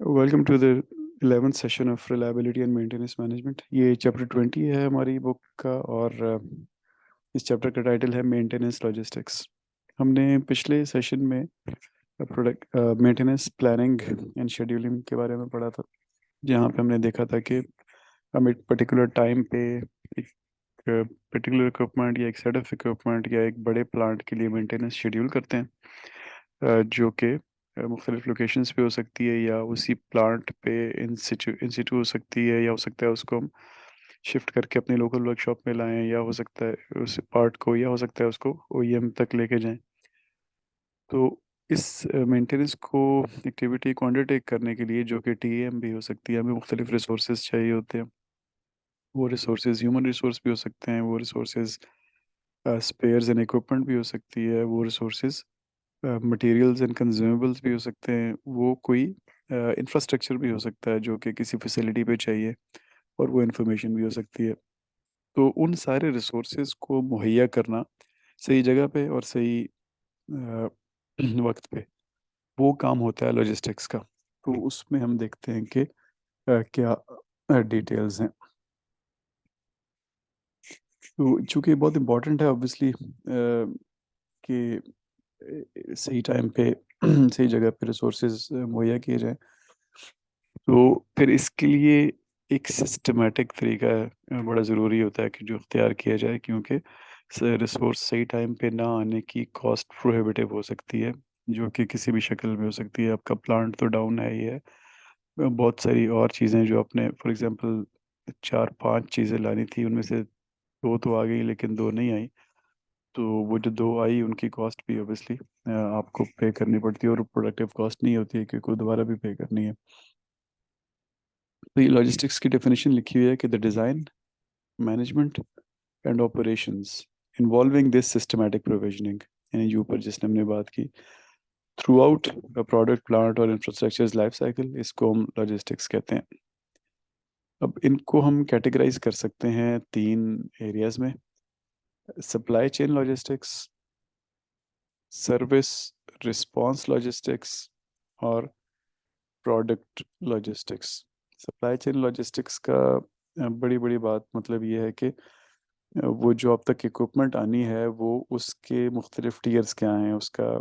Welcome to the 11th session of reliability and maintenance management. ये chapter 20 है हमारी book का। और इस चैप्टर का टाइटल है मेंटेनेंस लॉजिस्टिक्स। हमने पिछले सेशन में product maintenance planning and scheduling के बारे में पढ़ा था, जहाँ पे हमने देखा था कि हम एक पर्टिकुलर टाइम पे एक पर्टिकुलर इक्विपमेंट या एक सेट ऑफ इक्विपमेंट या एक बड़े प्लांट के लिए मेंटेनेंस शेड्यूल करते हैं, जो कि मुख्तलिफ लोकेशंस पे हो सकती है या उसी प्लांट पे इंसिटू हो सकती है, या हो सकता है उसको हम शिफ्ट करके अपनी लोकल वर्कशॉप में लाएं, या हो सकता है उस पार्ट को, या हो सकता है उसको ओईएम तक लेके जाएं। तो इस मेंटेनेंस को एक्टिविटी को अंडरटेक करने के लिए, जो कि टीएम भी हो सकती है, हमें मुख्तलिफ रिसोर्सेज चाहिए होते हैं। वो रिसोर्सेज ह्यूमन रिसोर्स भी हो सकते हैं, वो रिसोर्सेज स्पेयर्स एंड इक्विपमेंट भी हो सकती है, वो रिसोर्सेज मटेरियल्स एंड कंज्यूमेबल्स भी हो सकते हैं, वो कोई इंफ्रास्ट्रक्चर भी हो सकता है जो कि किसी फैसिलिटी पे चाहिए, और वो इंफॉर्मेशन भी हो सकती है। तो उन सारे रिसोर्सेज को मुहैया करना सही जगह पे और सही अ, वक्त पे, वो काम होता है लॉजिस्टिक्स का। तो उसमें हम देखते हैं कि क्या डिटेल्स हैं। तो चूंकि बहुत इम्पोर्टेंट है ऑब्वियसली कि सही टाइम पे सही जगह पे रिसोर्सेज मुहैया किए जाएं, तो फिर इसके लिए एक सिस्टमेटिक तरीका बड़ा ज़रूरी होता है कि जो इख्तियार किया जाए, क्योंकि रिसोर्स सही टाइम पे ना आने की कॉस्ट प्रोहिबिटिव हो सकती है, जो कि किसी भी शक्ल में हो सकती है। आपका प्लांट तो डाउन है ही है, बहुत सारी और चीज़ें जो आपने फॉर एग्जांपल चार पांच चीज़ें लानी थी, उनमें से दो तो आ गई लेकिन दो नहीं आई। तो वो जो दो आई उनकी कॉस्ट भी ऑब्वियसली आपको पे करनी पड़ती है, और प्रोडक्टिव कॉस्ट नहीं होती है क्योंकि वो दोबारा भी पे करनी है। तो ये लॉजिस्टिक्स की डेफिनेशन लिखी हुई है कि the design, management and operations involving this systematic provisioning, यानी जो ऊपर जिसने हमने बात की, through out a product plant और इंफ्रास्ट्रक्चर लाइफ साइकिल, इसको हम लॉजिस्टिक्स कहते हैं। अब इनको हम कैटेगराइज कर सकते हैं तीन एरियाज में: supply chain logistics, service response logistics, और product logistics. Supply chain logistics का बड़ी बड़ी बात मतलब ये है कि वो जो अब तक इक्विपमेंट आनी है, वो उसके मुख्तलिफ टीयर्स क्या हैं, उसका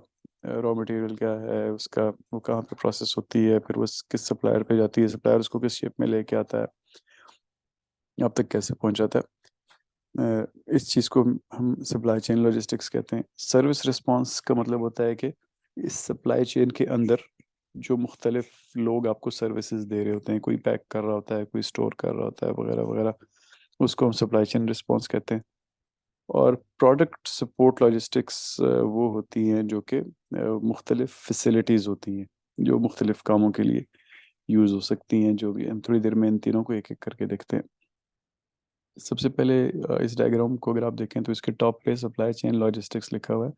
रॉ मटेरियल क्या है, उसका वो कहाँ पे प्रोसेस होती है, फिर वो किस सप्लायर पे जाती है, सप्लायर उसको किस शेप में लेके आता है, अब तक कैसे पहुंचाता है। इस चीज़ को हम सप्लाई चेन लॉजिस्टिक्स कहते हैं। सर्विस रिस्पांस का मतलब होता है कि इस सप्लाई चेन के अंदर जो मुख्तलिफ लोग आपको सर्विसेज दे रहे होते हैं, कोई पैक कर रहा होता है, कोई स्टोर कर रहा होता है, वगैरह वगैरह, उसको हम सप्लाई चेन रिस्पांस कहते हैं। और प्रोडक्ट सपोर्ट लॉजिस्टिक्स वो होती हैं जो कि मुख्तलिफ फैसिलिटीज़ होती हैं, जो मुख्तलिफ कामों के लिए यूज़ हो सकती हैं। जो भी हम थोड़ी देर में इन तीनों को एक एक करके देखते हैं। सबसे पहले इस डायग्राम को अगर आप देखें तो इसके टॉप पे सप्लाई चेन लॉजिस्टिक्स लिखा हुआ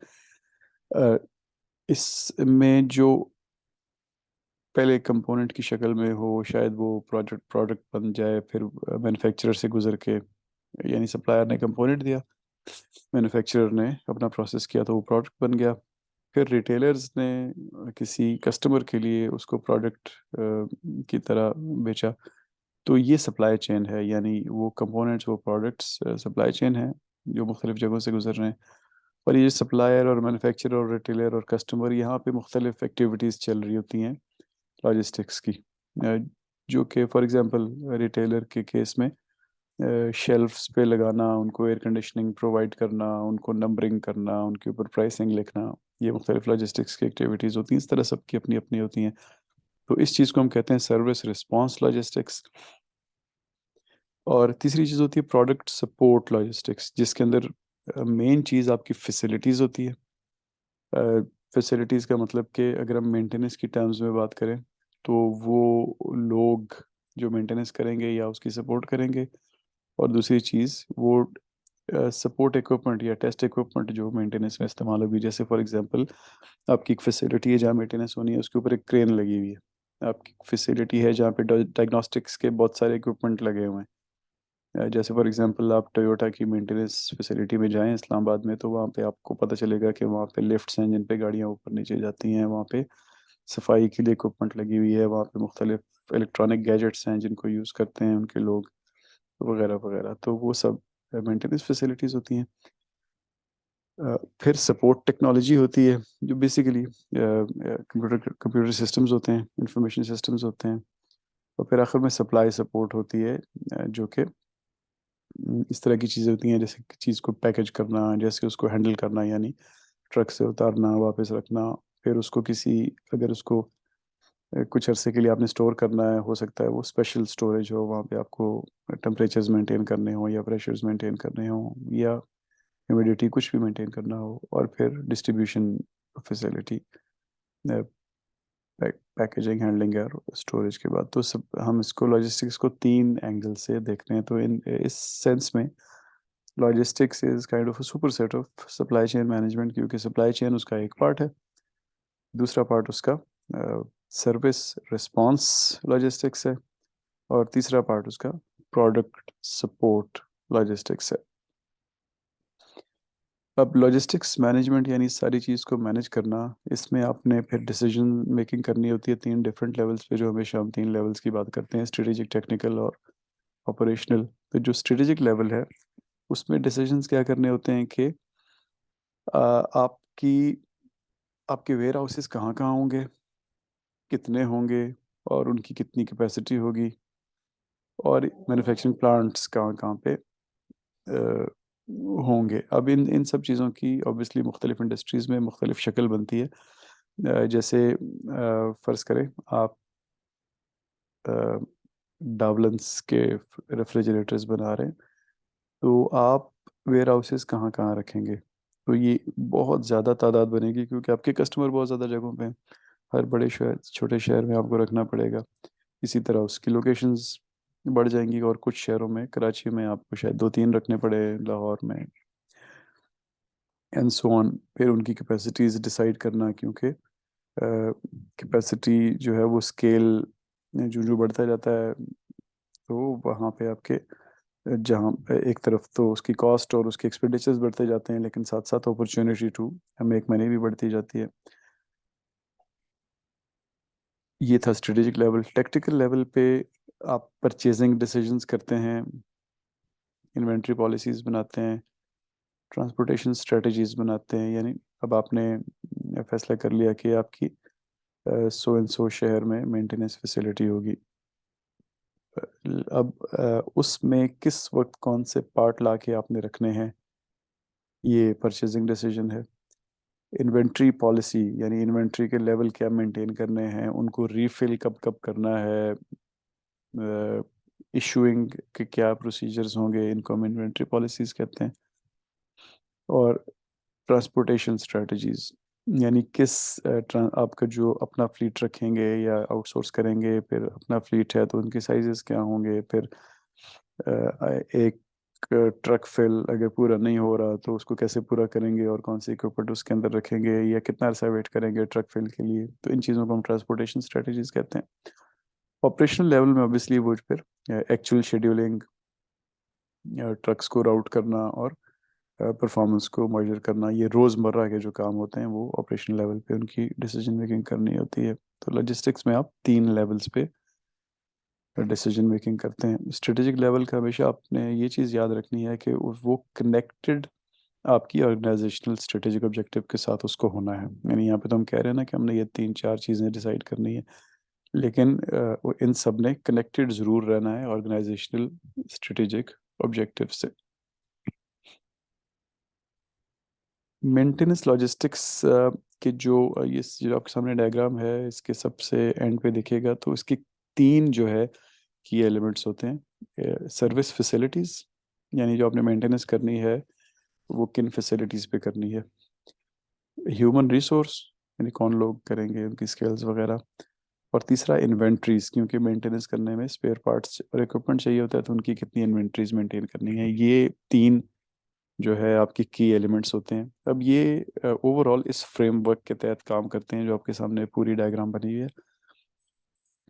है। इसमें जो पहले कंपोनेंट की शक्ल में हो, शायद वो प्रोडक्ट प्रोडक्ट बन जाए, फिर मैन्युफैक्चरर से गुजर के, यानी सप्लायर ने कंपोनेंट दिया, मैन्युफैक्चरर ने अपना प्रोसेस किया तो वो प्रोडक्ट बन गया, फिर रिटेलर्स ने किसी कस्टमर के लिए उसको प्रोडक्ट की तरह बेचा। तो ये सप्लाई चेन है, यानी वो कंपोनेंट्स, वो प्रोडक्ट्स सप्लाई चेन है जो मुख्तलिफ जगहों से गुजर रहे हैं। और ये सप्लायर और मैन्युफैक्चरर और रिटेलर और कस्टमर, यहाँ पे मुख्तलिफ एक्टिविटीज़ चल रही होती हैं लॉजिस्टिक्स की। अ, जो कि फॉर एग्जांपल रिटेलर के केस में शेल्फ्स पे लगाना, उनको एयर कंडीशनिंग प्रोवाइड करना, उनको नंबरिंग करना, उनके ऊपर प्राइसिंग लिखना, ये मुख्तलिफ लॉजिस्टिक्स की एक्टिविटीज़ होती हैं। इस तरह सबकी अपनी अपनी होती हैं। तो इस चीज़ को हम कहते हैं सर्विस रिस्पांस लॉजिस्टिक्स। और तीसरी चीज़ होती है प्रोडक्ट सपोर्ट लॉजिस्टिक्स, जिसके अंदर मेन चीज़ आपकी फैसिलिटीज़ होती है। फैसिलिटीज़ का मतलब कि अगर हम मेंटेनेंस की टर्म्स में बात करें, तो वो लोग जो मेंटेनेंस करेंगे या उसकी सपोर्ट करेंगे, और दूसरी चीज़ वो सपोर्ट इक्विपमेंट या टेस्ट इक्विपमेंट जो मेंटेनेंस में इस्तेमाल होगी। जैसे फॉर एग्जांपल आपकी एक फैसिलिटी है जहाँ मेंटेनेंस होनी है, उसके ऊपर एक क्रेन लगी हुई है। आपकी फैसिलिटी है जहाँ पे डायग्नोस्टिक्स के बहुत सारे इक्विपमेंट लगे हुए हैं। जैसे फॉर एग्जांपल आप टोयोटा की मेंटेनेंस फैसिलिटी में जाएं इस्लामाबाद में, तो वहाँ पे आपको पता चलेगा कि वहाँ पे लिफ्ट्स हैं जिन पे गाड़ियाँ ऊपर नीचे जाती हैं। वहाँ पे सफाई के लिए इक्विपमेंट लगी हुई है, वहाँ पे मुख्तलिफ इलेक्ट्रॉनिक गैजेट्स हैं जिनको यूज़ करते हैं उनके लोग, वगैरह वगैरह। तो वो सब मेंटेनेंस फैसिलिटीज़ होती हैं। फिर सपोर्ट टेक्नोलॉजी होती है जो बेसिकली कंप्यूटर कंप्यूटर सिस्टम्स होते हैं, इंफॉर्मेशन सिस्टम्स होते हैं। और फिर आखिर में सप्लाई सपोर्ट होती है, जो कि इस तरह की चीज़ें होती हैं जैसे कि चीज़ को पैकेज करना, जैसे उसको हैंडल करना, यानी ट्रक से उतारना, वापस रखना, फिर उसको किसी, अगर उसको कुछ अरसे के लिए आपने स्टोर करना है, हो सकता है वो स्पेशल स्टोरेज हो, वहाँ पे आपको टेम्परेचर्स मेंटेन करने हो या प्रेशर्स मेंटेन करने हो या ह्यूमिडिटी कुछ भी मेंटेन करना हो। और फिर डिस्ट्रीब्यूशन फैसिलिटी, पैकेजिंग, हैंडलिंग और स्टोरेज के बाद। तो सब हम इसको लॉजिस्टिक्स को तीन एंगल से देखते हैं। तो इन इस सेंस में logistics is kind of a super set of supply chain management, क्योंकि सप्लाई चेन उसका एक पार्ट है, दूसरा पार्ट उसका सर्विस रिस्पांस लॉजिस्टिक्स है, और तीसरा पार्ट उसका प्रोडक्ट सपोर्ट लॉजिस्टिक्स है। अब लॉजिस्टिक्स मैनेजमेंट यानी सारी चीज़ को मैनेज करना, इसमें आपने फिर डिसीजन मेकिंग करनी होती है तीन डिफरेंट लेवल्स पे, जो हमेशा हम तीन लेवल्स की बात करते हैं, स्ट्रेटेजिक, टेक्निकल और ऑपरेशनल। तो जो स्ट्रेटेजिक लेवल है उसमें डिसीजंस क्या करने होते हैं कि आपकी आपके वेयर हाउसेस कहाँ कहाँ होंगे, कितने होंगे, और उनकी कितनी कैपेसिटी होगी, और मैन्युफैक्चरिंग प्लांट्स कहाँ कहाँ पे अ, होंगे। अब इन इन सब चीज़ों की ऑब्वियसली मुख्तलिफ इंडस्ट्रीज़ में मुख्तलिफ शक्ल बनती है। जैसे फ़र्ज़ करें आप डावलेंस के रेफ्रिजरेटर्स बना रहे हैं, तो आप वेयर हाउसेस कहाँ कहाँ रखेंगे। तो ये बहुत ज़्यादा तादाद बनेगी, क्योंकि आपके कस्टमर बहुत ज़्यादा जगहों पे हैं। हर बड़े शहर, छोटे शहर में आपको रखना पड़ेगा। इसी तरह उसकी लोकेशंस बढ़ जाएंगी, और कुछ शहरों में, कराची में आपको शायद दो तीन रखने पड़े, लाहौर में, एंड सो ऑन। फिर उनकी कैपेसिटीज डिसाइड करना, क्योंकि कैपेसिटी जो है वो स्केल जो जो बढ़ता जाता है, तो वहाँ पे आपके जहाँ एक तरफ तो उसकी कॉस्ट और उसके एक्सपेंडिचर्स बढ़ते जाते हैं, लेकिन साथ साथ अपॉर्चुनिटी टू मेक मनी भी बढ़ती जाती है। ये था स्ट्रेटेजिक लेवल। टेक्टिकल लेवल पे आप परचेजिंग डिसीजंस करते हैं, इन्वेंट्री पॉलिसीज बनाते हैं, ट्रांसपोर्टेशन स्ट्रेटजीज बनाते हैं। यानी अब आपने फैसला कर लिया कि आपकी सो एंड सो शहर में मेंटेनेंस फैसिलिटी होगी। अब उसमें किस वक्त कौन से पार्ट ला के आपने रखने हैं, ये परचेजिंग डिसीजन है। इन्वेंट्री पॉलिसी, यानी इन्वेंट्री के लेवल क्या मेंटेन करने हैं, उनको रीफिल कब कब करना है, इशूइंग के क्या प्रोसीजर्स होंगे, इनको हम इन्वेंट्री पॉलिसीज कहते हैं। और ट्रांसपोर्टेशन स्ट्रेटजीज, यानी आपका जो अपना फ्लीट रखेंगे या आउटसोर्स करेंगे, फिर अपना फ्लीट है तो उनके साइजेस क्या होंगे, फिर एक ट्रक फिल अगर पूरा नहीं हो रहा तो उसको कैसे पूरा करेंगे, और कौन से इक्विपमेंट उसके अंदर रखेंगे, या कितना अरसा वेट करेंगे ट्रक फिल के लिए। तो इन चीज़ों को हम ट्रांसपोर्टेशन स्ट्रेटजीज कहते हैं। ऑपरेशनल लेवल में ऑब्वियसली वो फिर एक्चुअल शेड्यूलिंग, ट्रक्स को राउट करना और परफॉर्मेंस को मेजर करना, ये रोज़मर्रा के जो काम होते हैं वो ऑपरेशनल लेवल पे उनकी डिसीजन मेकिंग करनी होती है। तो लॉजिस्टिक्स में आप तीन लेवल्स पे डिसीजन मेकिंग करते हैं। स्ट्रेटेजिक लेवल का हमेशा आपने ये चीज़ याद रखनी है कि वो कनेक्टेड आपकी ऑर्गेनाइजेशनल स्ट्रेटेजिक ऑब्जेक्टिव के साथ उसको होना है। यानी यहाँ पे तो हम कह रहे हैं ना कि हमने ये तीन चार चीज़ें डिसाइड करनी है, लेकिन इन सब ने कनेक्टेड ज़रूर रहना है ऑर्गेनाइजेशनल स्ट्रेटेजिक ऑब्जेक्टिव से। मेंटेनेंस लॉजिस्टिक्स के ये जो आपके सामने डायग्राम है, इसके सबसे एंड पे देखिएगा तो इसके तीन जो है की एलिमेंट्स होते हैं। सर्विस फैसिलिटीज़, यानी जो आपने मेंटेनेंस करनी है वो किन फैसिलिटीज़ पे करनी है। ह्यूमन रिसोर्स, यानी कौन लोग करेंगे, उनकी स्किल्स वगैरह। और तीसरा इन्वेंट्रीज, क्योंकि मेंटेनेंस करने में स्पेयर पार्ट्स और इक्विपमेंट चाहिए होता है, तो उनकी कितनी इन्वेंट्रीज मेंटेन करनी है। ये तीन जो है आपके की एलिमेंट्स होते हैं। अब ये ओवरऑल इस फ्रेमवर्क के तहत काम करते हैं जो आपके सामने पूरी डायग्राम बनी हुई है।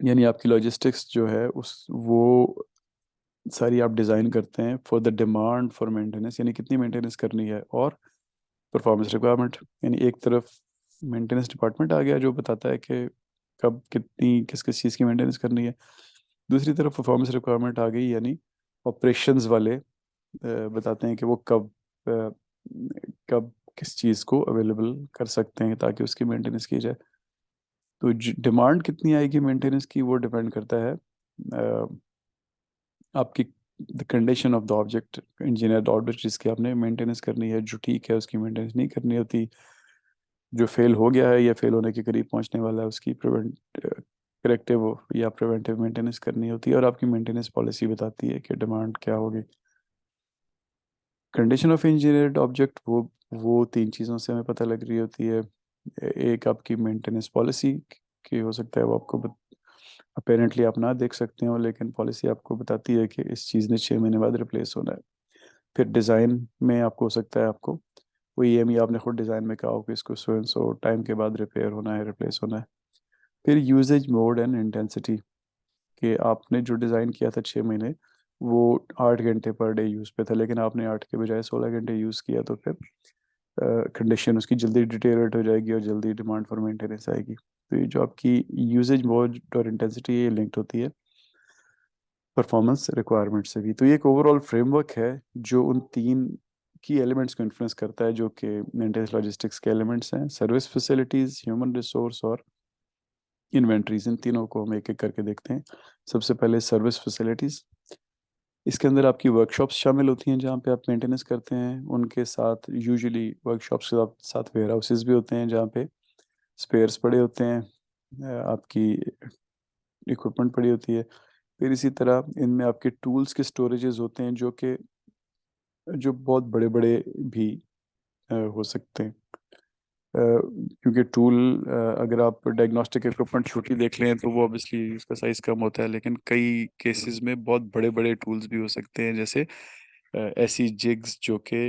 यानी आपकी लॉजिस्टिक्स जो है उस वो सारी आप डिज़ाइन करते हैं for the demand for maintenance, यानी कितनी मेंटेनेंस करनी है, और परफॉर्मेंस रिक्वायरमेंट। यानी एक तरफ मेंटेनेंस डिपार्टमेंट आ गया जो बताता है कि कब कितनी किस किस चीज़ की मेंटेनेंस करनी है। दूसरी तरफ परफॉर्मेंस रिक्वायरमेंट आ गई, यानी ऑपरेशंस वाले बताते हैं कि वो कब किस चीज़ को अवेलेबल कर सकते हैं ताकि उसकी मेंटेनेंस की जाए। तो डिमांड कितनी आएगी मेंटेनेंस की, वो डिपेंड करता है आपकी the condition of the object, engineer object जिसकी आपने मेंटेनेंस करनी है, जो ठीक है उसकी मेंटेनेंस नहीं करनी होती, जो फेल हो गया है या फेल होने के करीब पहुंचने वाला है उसकी करेक्टिव या प्रिवेंटिव मेंटेनेंस करनी होती है। और आपकी मेंटेनेंस पॉलिसी बताती है कि डिमांड क्या होगी। कंडीशन ऑफ इंजीनियर्ड ऑब्जेक्ट, वो तीन चीज़ों से हमें पता लग रही होती है। एक आपकी मेंटेनेंस पॉलिसी की हो सकता है वो आपको अपेरेंटली आप ना देख सकते हो, लेकिन पॉलिसी आपको बताती है कि इस चीज़ ने 6 महीने बाद रिप्लेस होना है। फिर डिज़ाइन में आपको हो सकता है आपको वो EMI आपने खुद डिज़ाइन में कहा हो कि इसको सो एंड सो टाइम के बाद रिपेयर होना है, रिप्लेस होना है। फिर यूजेज मोड एंड इंटेंसिटी, कि आपने जो डिज़ाइन किया था 6 महीने, वो 8 घंटे पर डे यूज़ पे था, लेकिन आपने 8 के बजाय 16 घंटे यूज़ किया, तो फिर कंडीशन उसकी जल्दी डिटेरियोरेट हो जाएगी और जल्दी डिमांड फॉर मेंटेनेंस आएगी। तो ये जो आपकी यूजेज मोड और इंटेंसिटी, ये लिंक्ड होती है परफॉर्मेंस रिक्वायरमेंट से भी। तो ये एक ओवरऑल फ्रेमवर्क है जो उन तीन की एलिमेंट्स को इन्फ्लुएंस करता है, जो कि मेंटेनेंस लॉजिस्टिक्स के एलिमेंट्स हैं: सर्विस फैसिलिटीज, ह्यूमन रिसोर्स और इन्वेंट्रीज। इन तीनों को हम एक एक करके देखते हैं। सबसे पहले सर्विस फैसिलिटीज। इसके अंदर आपकी वर्कशॉप्स शामिल होती हैं जहाँ पे आप मेंटेनेंस करते हैं। उनके साथ यूजुअली वर्कशॉप्स के साथ साथ वेयर हाउसेज भी होते हैं जहाँ पे स्पेयर्स पड़े होते हैं, आपकी इक्विपमेंट पड़ी होती है। फिर इसी तरह इनमें आपके टूल्स के स्टोरेजेस होते हैं जो बहुत बड़े बड़े भी हो सकते हैं। क्योंकि टूल, अगर आप डायग्नोस्टिक इक्विपमेंट छोटी देख लें तो वो ऑब्वियसली उसका साइज़ कम होता है, लेकिन कई केसेस में बहुत बड़े बड़े टूल्स भी हो सकते हैं, जैसे ऐसी जिग्स जो कि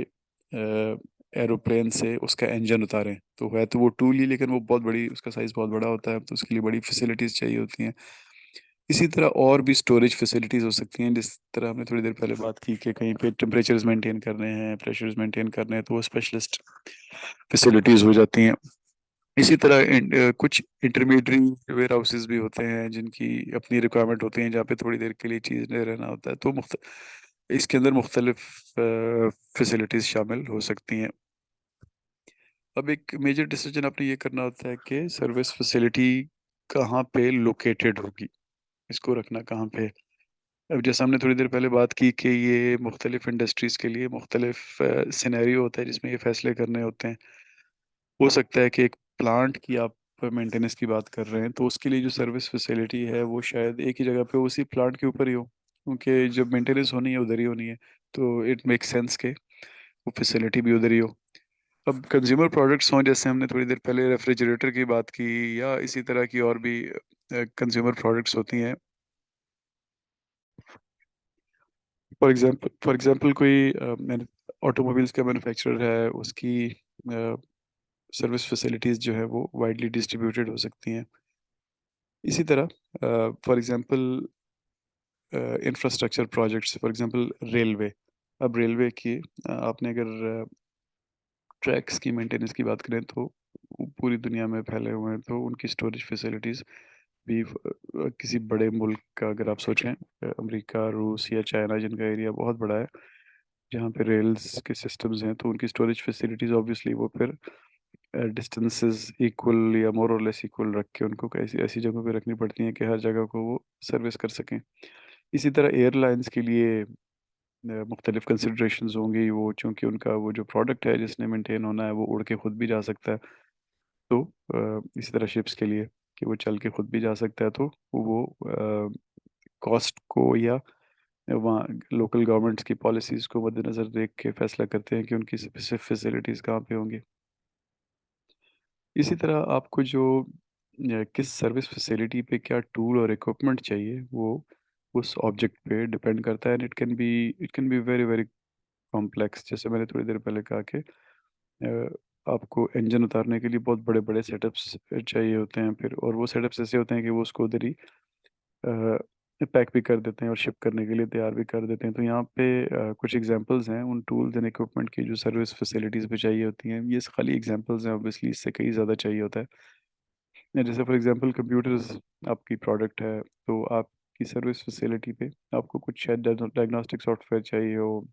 एरोप्लेन से उसका इंजन उतारें, तो है तो वो टूल ही, लेकिन वो बहुत बड़ी, उसका साइज़ बहुत बड़ा होता है, तो उसके लिए बड़ी फैसिलिटीज़ चाहिए होती हैं। इसी तरह और भी स्टोरेज फैसिलिटीज़ हो सकती हैं, जिस तरह हमने थोड़ी देर पहले बात की कि कहीं पे टेम्परेचर्स मेंटेन करने हैं, प्रेशर्स मेंटेन करने हैं, तो वो स्पेशलिस्ट फैसिलिटीज़ हो जाती हैं। इसी तरह कुछ इंटरमीडिएटरी वेयर हाउसेज भी होते हैं जिनकी अपनी रिक्वायरमेंट होती है, जहाँ पे थोड़ी देर के लिए चीज़ नहीं रहना होता है, तो इसके अंदर मुख्तलिफ फैसिलिटीज़ शामिल हो सकती हैं। अब एक मेजर डिसीजन आपने ये करना होता है कि सर्विस फैसिलिटी कहाँ पे लोकेटेड होगी, इसको रखना कहाँ पे है। अब जैसे हमने थोड़ी देर पहले बात की कि ये मुख्तलिफ इंडस्ट्रीज़ के लिए मुख्तलिफ सिनेरियो होता है जिसमें ये फैसले करने होते हैं। हो सकता है कि एक प्लांट की आप मेंटेनेंस की बात कर रहे हैं, तो उसके लिए जो सर्विस फैसिलिटी है वो शायद एक ही जगह पे उसी प्लांट के ऊपर ही हो, क्योंकि जब मेंटेनेंस होनी है उधर ही होनी है, तो इट मेक सेंस के वो फैसिलिटी भी उधर ही हो। अब कंज्यूमर प्रोडक्ट्स हों, जैसे हमने थोड़ी देर पहले रेफ्रिजरेटर की बात की, या इसी तरह की और भी कंज्यूमर प्रोडक्ट्स होती हैं। फॉर एग्जांपल कोई ऑटोमोबाइल्स का मैन्युफैक्चरर है, उसकी सर्विस फैसिलिटीज़ जो है वो वाइडली डिस्ट्रीब्यूटेड हो सकती हैं। इसी तरह for example infrastructure projects, for example railway. अब रेलवे की आपने अगर ट्रैक्स की मेंटेनेंस की बात करें तो वो पूरी दुनिया में फैले हुए हैं, तो उनकी स्टोरेज फैसिलिटीज़ भी किसी बड़े मुल्क का अगर आप सोचें, अमेरिका, रूस या चाइना, जिनका एरिया बहुत बड़ा है, जहाँ पे रेल्स के सिस्टम्स हैं, तो उनकी स्टोरेज फैसिलिटीज़ ऑब्वियसली वो फिर डिस्टेंसेस इक्वल या मोर और लेस इक्वल रख के उनको ऐसी ऐसी जगहों पे रखनी पड़ती हैं कि हर जगह को वो सर्विस कर सकें। इसी तरह एयरलाइंस के लिए मुख्तलिफ कंसिड्रेशंस होंगी, वो चूँकि उनका वो जो प्रोडक्ट है जिसने मेंटेन होना है वो उड़ के खुद भी जा सकता है, तो इसी तरह शिप्स के लिए कि वो चल के खुद भी जा सकता है, तो वो कॉस्ट को या वहाँ लोकल गवर्नमेंट्स की पॉलिसीज़ को मद्देनज़र देख के फैसला करते हैं कि उनकी स्पेसिफिक फैसिलिटीज़ कहाँ पे होंगी। इसी तरह आपको जो किस सर्विस फैसिलिटी पे क्या टूल और इक्विपमेंट चाहिए, वो उस ऑब्जेक्ट पे डिपेंड करता है, and it can be very very complex. जैसे मैंने थोड़ी देर पहले कहा कि आपको इंजन उतारने के लिए बहुत बड़े बड़े सेटअप्स चाहिए होते हैं, फिर और वो सेटअप्स ऐसे होते हैं कि वो उसको उधर ही पैक भी कर देते हैं और शिप करने के लिए तैयार भी कर देते हैं। तो यहाँ पे कुछ एग्जांपल्स हैं उन टूल्स एंड इक्विपमेंट की जो सर्विस फैसिलिटीज़ पे चाहिए होती हैं। ये खाली एग्जांपल्स हैं, ऑब्वियसली इससे कहीं ज़्यादा चाहिए होता है। जैसे फॉर एग्जांपल कंप्यूटर्स आपकी प्रोडक्ट है, तो आपकी सर्विस फैसिलिटी पे आपको कुछ शायद डायग्नोस्टिक सॉफ्टवेयर चाहिए हो,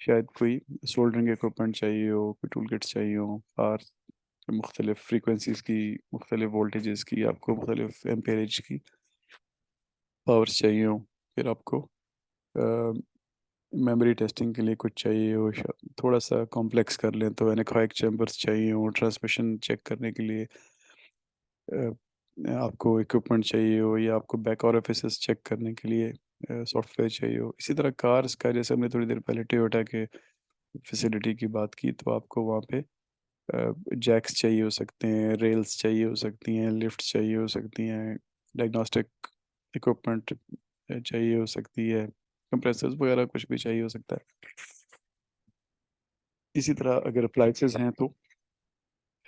शायद कोई सोल्डरिंग इक्विपमेंट चाहिए हो, कोई टूल किट्स चाहिए हो, और मुख्तलिफ फ्रीक्वेंसीज की, मुख्तलिफ वोल्टेजेस की, आपको मुख्तलिफ एम्पेरेज की पावर्स चाहिए हो, फिर आपको मेमोरी टेस्टिंग के लिए कुछ चाहिए हो, थोड़ा सा कॉम्प्लेक्स कर लें तो एनेकोइक चैम्बर्स चाहिए हो, ट्रांसमिशन चेक करने के लिए आपको इक्विपमेंट चाहिए हो, या आपको बैक और ऑफिस चेक करने के लिए सॉफ्टवेयर चाहिए हो। इसी तरह कार्स का, जैसे हमने थोड़ी देर पहले टोयोटा के फैसिलिटी की बात की, तो आपको वहाँ पे जैक्स चाहिए हो सकते हैं, रेल्स चाहिए हो सकती हैं, लिफ्ट चाहिए हो सकती हैं, डायग्नोस्टिक इक्विपमेंट चाहिए हो सकती है, कंप्रेसर्स वगैरह कुछ भी चाहिए हो सकता है। इसी तरह अगर अप्लाइंसेस हैं तो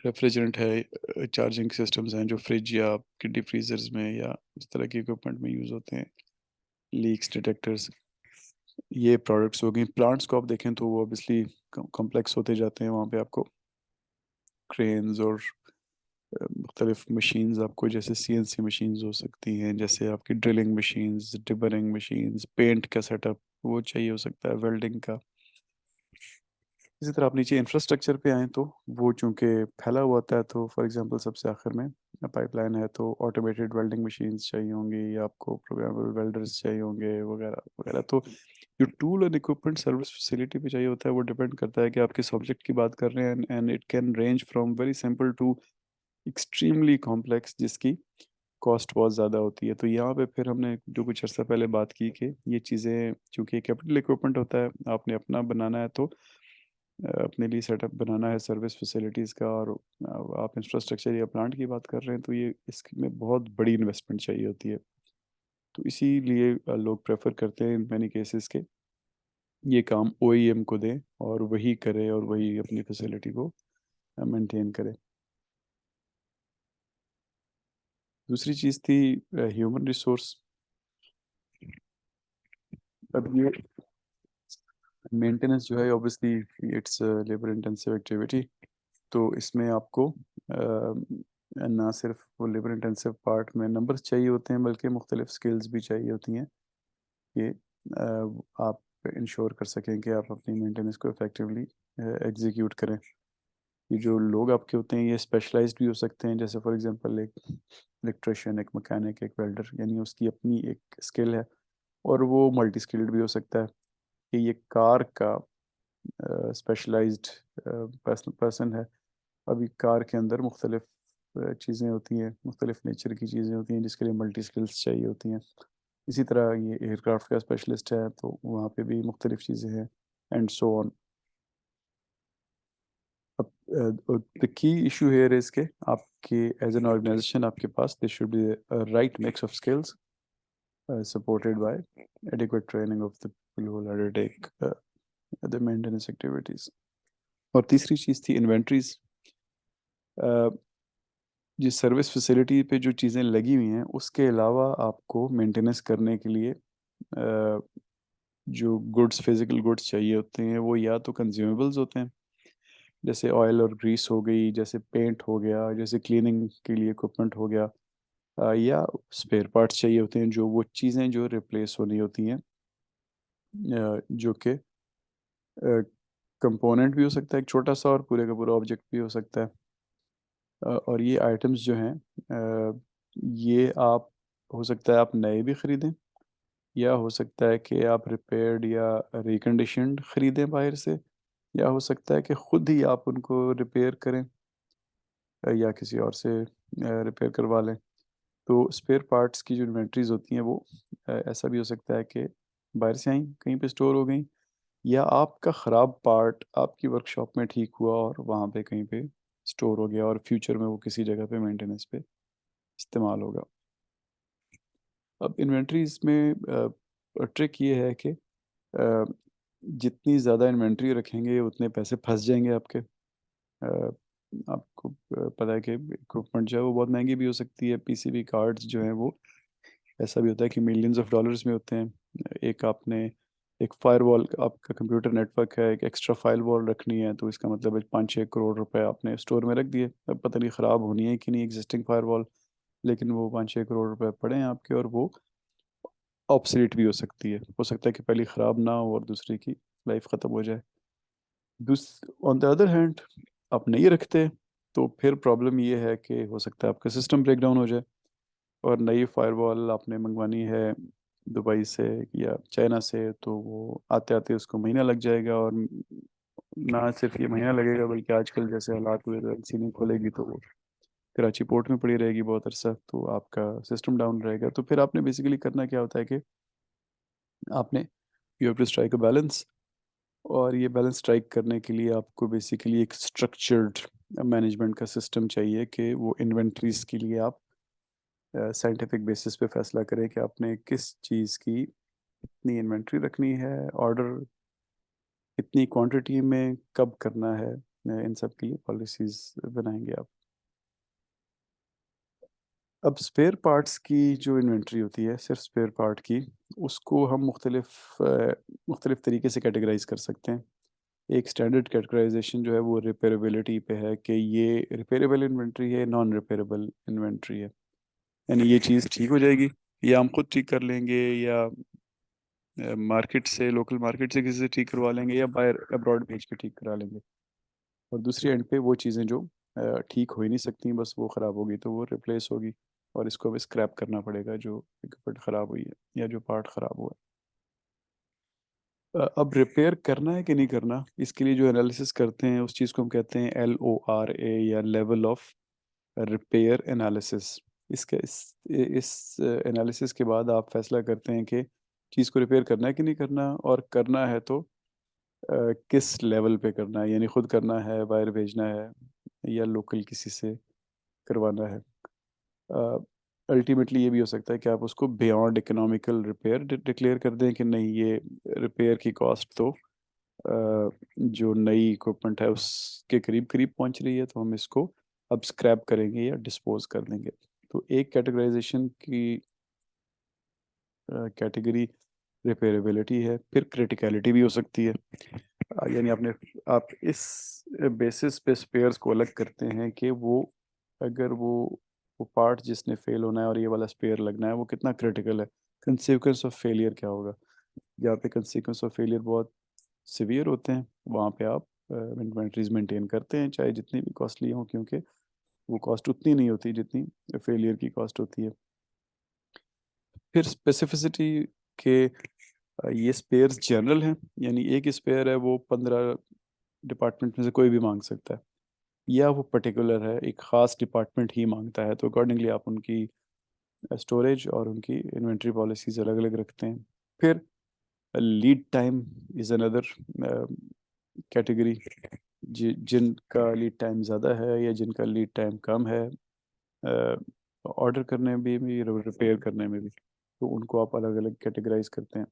रेफ्रिजरेंट है, चार्जिंग सिस्टम्स हैं जो फ्रिज या आपके डीप फ्रीजर्स में या इस तरह के इक्विपमेंट में यूज़ होते हैं, लीक्स डिटेक्टर्स, ये प्रोडक्ट्स हो गई। प्लांट्स को आप देखें तो वो ऑब्वियसली कॉम्प्लेक्स होते जाते हैं, वहाँ पे आपको क्रेन्स और मुख्तलिफ मशीन्स, आपको जैसे सीएनसी मशीन्स हो सकती हैं, जैसे आपकी drilling machines, deburring machines, paint का सेटअप वो चाहिए हो सकता है, वेल्डिंग का। इसी तरह आप नीचे इंफ्रास्ट्रक्चर पे आएँ तो वो चूँकि फैला हुआ होता है, तो फॉर एग्जांपल सबसे आखिर में पाइपलाइन है तो ऑटोमेटेड वेल्डिंग मशीन्स चाहिए होंगी, या आपको प्रोग्रामेबल वेल्डर्स चाहिए होंगे वगैरह वगैरह। तो जो tool and equipment service facility पे चाहिए होता है वो डिपेंड करता है कि आप किस ऑब्जेक्ट की बात कर रहे हैं, and it can range from very simple to extremely complex, जिसकी कॉस्ट बहुत ज़्यादा होती है। तो यहाँ पे फिर हमने जो कुछ अर्सा पहले बात की कि ये चीज़ें चूँकि कैपिटल इक्विपमेंट होता है, आपने अपना बनाना है तो अपने लिए सेटअप बनाना है सर्विस फैसिलिटीज़ का, और आप इंफ्रास्ट्रक्चर या प्लांट की बात कर रहे हैं तो ये इसमें बहुत बड़ी इन्वेस्टमेंट चाहिए होती है। तो इसीलिए लोग प्रेफर करते हैं इन मैनी केसेस के ये काम ओईएम को दें और वही करे और वही अपनी फैसिलिटी को मेंटेन करे। दूसरी चीज़ थी ह्यूमन रिसोर्स। अब ये मेंटेनेंस जो है obviously it's labour intensive activity, तो इसमें आपको ना सिर्फ वो लेबर इंटेंसिव पार्ट में नंबर्स चाहिए होते हैं, बल्कि मुख्तलिफ स्किल्स भी चाहिए होती हैं कि आप इंश्योर कर सकें कि आप अपनी मेंटेनेंस को इफ़ेक्टिवली एग्जीक्यूट करें। ये जो लोग आपके होते हैं ये स्पेशलाइज्ड भी हो सकते हैं, जैसे फॉर एग्जांपल एक इलेक्ट्रिशियन, एक मैकेनिक, एक वेल्डर, यानी उसकी अपनी एक स्किल है, और वो मल्टी स्किल्ड भी हो सकता है। कि ये कार का स्पेशलाइज्ड पर्सन है। अभी कार के अंदर मुख्तलिफ चीज़ें होती हैं, मुख्तलिफ नेचर की चीज़ें होती हैं जिसके लिए मल्टी स्किल्स चाहिए होती हैं। इसी तरह ये एयरक्राफ्ट का स्पेशलिस्ट है तो वहाँ पे भी मुख्तलिफ चीज़ें हैं, एंड सो ऑन। अब the key issue here is के आपके एज एन ऑर्गेनाइजेशन आपके पास they should be right mix of skills supported by adequate training of the people who will undertake the maintenance activities. और तीसरी चीज़ थी inventories. जिस service facility पे जो चीज़ें लगी हुई हैं उसके अलावा आपको मेंटेनेंस करने के लिए जो गुड्स, फिजिकल गुड्स चाहिए होते हैं वो या तो कंज्यूमेबल्स होते हैं, जैसे ऑयल और ग्रीस हो गई, जैसे पेंट हो गया, जैसे क्लीनिंग के लिए इक्विपमेंट हो गया, या स्पेयर पार्ट्स चाहिए होते हैं, जो वो चीज़ें जो रिप्लेस होनी होती हैं, जो कि कंपोनेंट भी हो सकता है एक छोटा सा, और पूरे का पूरा ऑब्जेक्ट भी हो सकता है। और ये आइटम्स जो हैं ये आप, हो सकता है आप नए भी ख़रीदें, या हो सकता है कि आप रिपेयर्ड या रिकंडीशन्ड ख़रीदें बाहर से, या हो सकता है कि ख़ुद ही आप उनको रिपेयर करें, या किसी और से रिपेयर करवा लें। तो स्पेयर पार्ट्स की जो इन्वेंट्रीज होती हैं वो ऐसा भी हो सकता है कि बाहर से आई, कहीं पे स्टोर हो गई, या आपका ख़राब पार्ट आपकी वर्कशॉप में ठीक हुआ और वहाँ पे कहीं पे स्टोर हो गया, और फ्यूचर में वो किसी जगह पे मेंटेनेंस पे इस्तेमाल होगा। अब इन्वेंट्रीज में ट्रिक ये है कि जितनी ज़्यादा इन्वेंट्री रखेंगे उतने पैसे फंस जाएंगे आपके। आपको पता है कि इक्विपमेंट जो है वो बहुत महंगी भी हो सकती है, पीसीबी कार्ड्स जो हैं वो ऐसा भी होता है कि मिलियंस ऑफ डॉलर्स में होते हैं। एक आपने एक फायरवॉल, आपका कंप्यूटर नेटवर्क है, एक एक्स्ट्रा फायरवॉल रखनी है, तो इसका मतलब है 5-6 करोड़ रुपए आपने स्टोर में रख दिए। अब पता नहीं ख़राब होनी है कि नहीं एग्जिस्टिंग फायरवॉल, लेकिन वो 5-6 करोड़ रुपए पड़े हैं आपके, और वो ऑब्सलीट भी हो सकता है कि पहली ख़राब ना हो और दूसरी की लाइफ ख़त्म हो जाए। ऑन द अदर हैंड, आप नहीं रखते तो फिर प्रॉब्लम ये है कि हो सकता है आपका सिस्टम ब्रेक डाउन हो जाए, और नई फायरवॉल आपने मंगवानी है दुबई से या चाइना से, तो वो आते आते उसको महीना लग जाएगा। और ना सिर्फ ये महीना लगेगा, बल्कि आजकल जैसे हालात हुए तो एलसी नहीं खोलेगी, तो वो कराची पोर्ट में पड़ी रहेगी बहुत अरसा, तो आपका सिस्टम डाउन रहेगा। तो फिर आपने बेसिकली करना क्या होता है कि आपने you have to strike a balance, और ये बैलेंस स्ट्राइक करने के लिए आपको बेसिकली एक स्ट्रक्चर्ड मैनेजमेंट का सिस्टम चाहिए कि वो इन्वेंट्रीज के लिए आप साइंटिफिक बेसिस पे फैसला करें कि आपने किस चीज़ की कितनी इन्वेंट्री रखनी है, ऑर्डर कितनी क्वांटिटी में कब करना है। इन सब के लिए पॉलिसीज बनाएंगे आप। अब स्पेयर पार्ट्स की जो इन्वेंट्री होती है, सिर्फ स्पेयर पार्ट की, उसको हम मुख्तलिफ तरीके से कैटेगराइज कर सकते हैं। एक स्टैंडर्ड कैटेगराइजेशन जो है वो रिपेरेबिलिटी पे है, कि ये रिपेरेबल इन्वेंट्री है, नॉन रिपेरेबल इन्वेंट्री है। यानी ये चीज़ ठीक हो जाएगी, या हम खुद ठीक कर लेंगे, या मार्केट से, लोकल मार्केट से किसी से ठीक करवा लेंगे, या बाहर अब्रॉड भेज के ठीक करा लेंगे। और दूसरी एंड पे वो चीज़ें जो ठीक हो ही नहीं सकती, बस वो ख़राब होगी तो वो रिप्लेस होगी, और इसको अब स्क्रैप करना पड़ेगा जो इक्विपमेंट ख़राब हुई है या जो पार्ट ख़राब हुआ है। अब रिपेयर करना है कि नहीं करना, इसके लिए जो एनालिसिस करते हैं उस चीज़ को हम कहते हैं LORA, या लेवल ऑफ रिपेयर एनालिसिस। इस एनालिसिस के बाद आप फैसला करते हैं कि चीज़ को रिपेयर करना है कि नहीं करना, और करना है तो किस लेवल पे करना है, यानी खुद करना है, बाहर भेजना है, या लोकल किसी से करवाना है। अल्टीमेटली ये भी हो सकता है कि आप उसको बियॉन्ड इकोनॉमिकल रिपेयर डिक्लेयर कर दें कि नहीं, ये रिपेयर की कॉस्ट तो जो नई इक्विपमेंट है उसके करीब करीब पहुंच रही है, तो हम इसको अब स्क्रैप करेंगे या डिस्पोज कर देंगे। तो एक कैटेगराइजेशन की कैटेगरी रिपेयरेबिलिटी है। फिर क्रिटिकलिटी भी हो सकती है। यानी आप इस बेसिस पे स्पेयर्स को अलग करते हैं कि वो, अगर वो पार्ट जिसने फेल होना है और ये वाला स्पेयर लगना है, वो कितना क्रिटिकल है, कंसिक्वेंस ऑफ फेलियर क्या होगा। जहाँ पे कंसिक्वेंस ऑफ फेलियर बहुत सिवियर होते हैं, वहाँ पे आप इन्वेंट्रीज मेंटेन करते हैं, चाहे जितनी भी कॉस्टली हो, क्योंकि वो कॉस्ट उतनी नहीं होती जितनी फेलियर की कॉस्ट होती है। फिर स्पेसिफिसिटी के ये स्पेयर्स जनरल हैं, यानी एक स्पेयर है वो 15 डिपार्टमेंट में से कोई भी मांग सकता है, या वो पर्टिकुलर है, एक ख़ास डिपार्टमेंट ही मांगता है, तो अकॉर्डिंगली आप उनकी स्टोरेज और उनकी इन्वेंट्री पॉलिसीज अलग अलग रखते हैं। फिर lead time is another category, जिनका लीड टाइम ज़्यादा है या जिनका लीड टाइम कम है, ऑर्डर करने में भी रिपेयर करने में भी, तो उनको आप अलग अलग कैटेगराइज करते हैं।